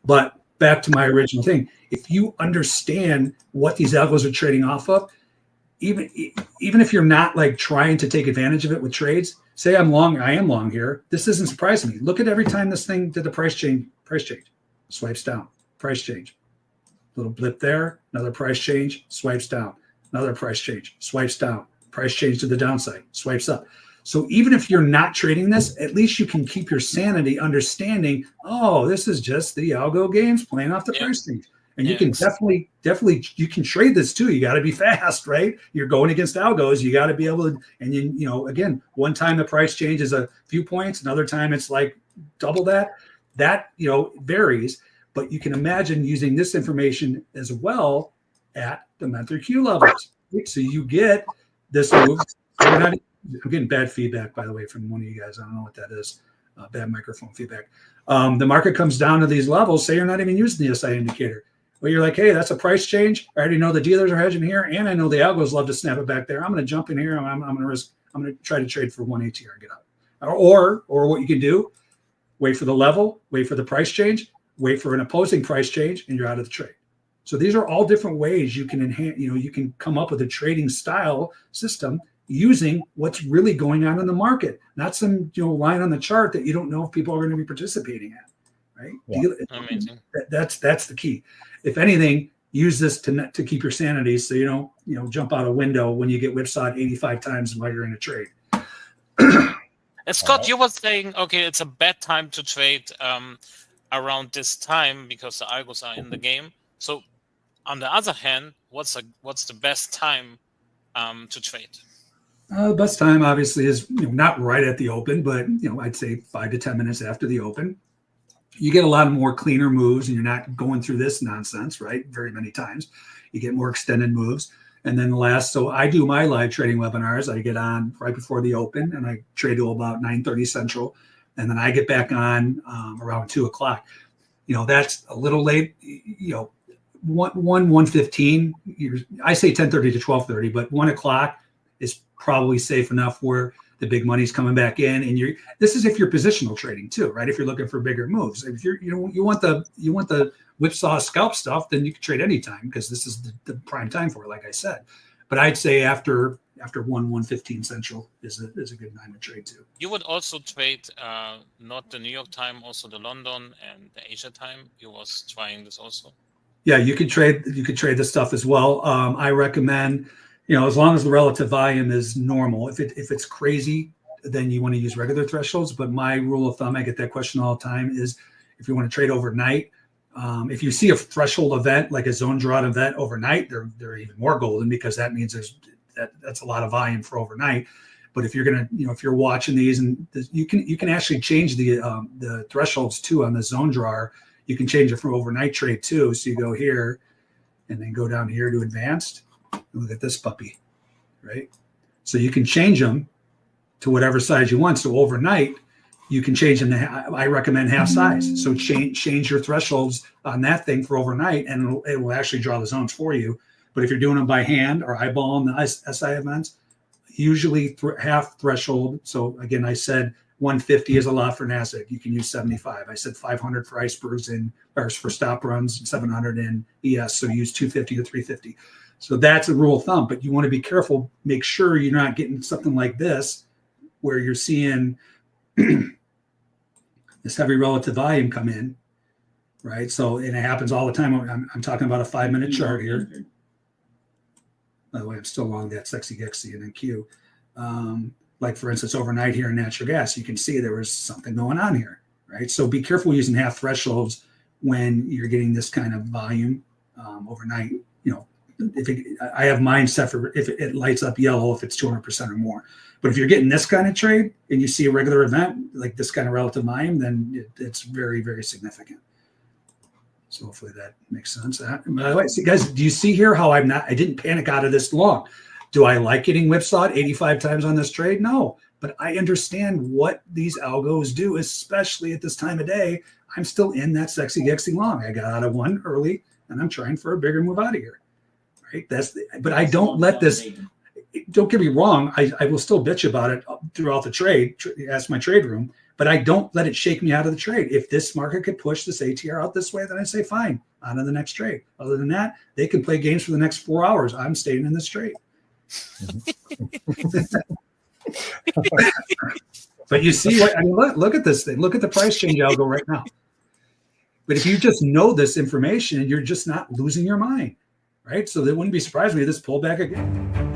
But back to my original thing, if you understand what these algos are trading off of, even if you're not like trying to take advantage of it with trades, say I am long here. This isn't surprising me. Look at every time this thing did the price change, swipes down, price change, little blip there, another price change, swipes down, another price change, swipes down, price change to the downside, swipes up. So even if you're not trading this, at least you can keep your sanity understanding, oh, this is just the algo games playing off the price change. And you can definitely, you can trade this too. You got to be fast, right? You're going against algos. You got to be able to, and you know, again, one time the price change is a few points, another time it's like double that. That, you know, varies, but you can imagine using this information as well at the MenthorQ levels. So you get this move. I'm getting bad feedback, by the way, from one of you guys. I don't know what that is. Bad microphone feedback. The market comes down to these levels. Say you're not even using the SI indicator. Well, you're like, hey, that's a price change. I already know the dealers are hedging here, and I know the algos love to snap it back there. I'm going to jump in here. I'm going to try to trade for 1 ATR and get out. Or what you can do, wait for the level, wait for the price change, wait for an opposing price change, and you're out of the trade. So these are all different ways you can enhance. You know, you can come up with a trading style system using what's really going on in the market, not some line on the chart that you don't know if people are going to be participating in. Right? Yeah. Amazing. That's the key. If anything, use this to keep your sanity, so you don't jump out a window when you get whipsawed 85 times while you're in a trade. And Scott, you were saying, okay, it's a bad time to trade around this time because the algos are in the game. So, on the other hand, what's the best time to trade? The best time, obviously, is not right at the open, but I'd say 5 to 10 minutes after the open. You get a lot more cleaner moves, and you're not going through this nonsense, right? Very many times, you get more extended moves. And then so I do my live trading webinars. I get on right before the open, and I trade till about 9:30 Central, and then I get back on around 2 o'clock. That's a little late. 1:15. I say 10:30 to 12:30, but 1 o'clock is probably safe enough where the big money's coming back in, and this is if you're positional trading too, right? If you're looking for bigger moves, if you want the whipsaw scalp stuff, then you can trade anytime because this is the prime time for it, like I said. But I'd say after 1:15 Central is a good time to trade too. You would also trade not the New York time, also the London and the Asia time. You was trying this also. Yeah, you could trade this stuff as well. I recommend. As long as the relative volume is normal. If it's crazy, then you want to use regular thresholds. But my rule of thumb, I get that question all the time, is if you want to trade overnight, if you see a threshold event like a zone drawdown event overnight, they're even more golden because that means that's a lot of volume for overnight. But if you're gonna, if you're watching these, and you can actually change the thresholds too on the zone drawer. You can change it for overnight trade too. So you go here, and then go down here to advanced. Look at this puppy, right? So you can change them to whatever size you want. So overnight, you can change them I recommend half size. So change your thresholds on that thing for overnight, and it will actually draw the zones for you. But if you're doing them by hand or eyeballing the SI events, usually half threshold. So again, I said 150 is a lot for NASDAQ. You can use 75. I said 500 for icebergs or for stop runs, 700 in ES. So use 250 to 350. So that's a rule of thumb, but you want to be careful. Make sure you're not getting something like this where you're seeing this heavy relative volume come in, right? So, and it happens all the time. I'm talking about a 5-minute chart here. By the way, I'm still along that sexy Gexy and then Q. Like for instance, overnight here in natural gas, you can see there was something going on here, right? So be careful using half thresholds when you're getting this kind of volume overnight. I have mine set for if it lights up yellow if it's 200% or more. But if you're getting this kind of trade and you see a regular event like this kind of relative volume, then it's very, very significant. So hopefully that makes sense. By the way, see guys, do you see here how I didn't panic out of this long? Do I like getting whipsawed 85 times on this trade? No, but I understand what these algos do, especially at this time of day. I'm still in that sexy Gexy long. I got out of one early, and I'm trying for a bigger move out of here. Right? But I don't let this. Don't get me wrong. I will still bitch about it throughout the trade. Ask my trade room. but I don't let it shake me out of the trade. If this market could push this ATR out this way, then I say, fine, on to the next trade. Other than that, they can play games for the next 4 hours. I'm staying in this trade. But you see what I mean, look at this thing. Look at the price change algo right now. But if you just know this information, you're just not losing your mind, right? So that wouldn't be surprising me if this pullback again.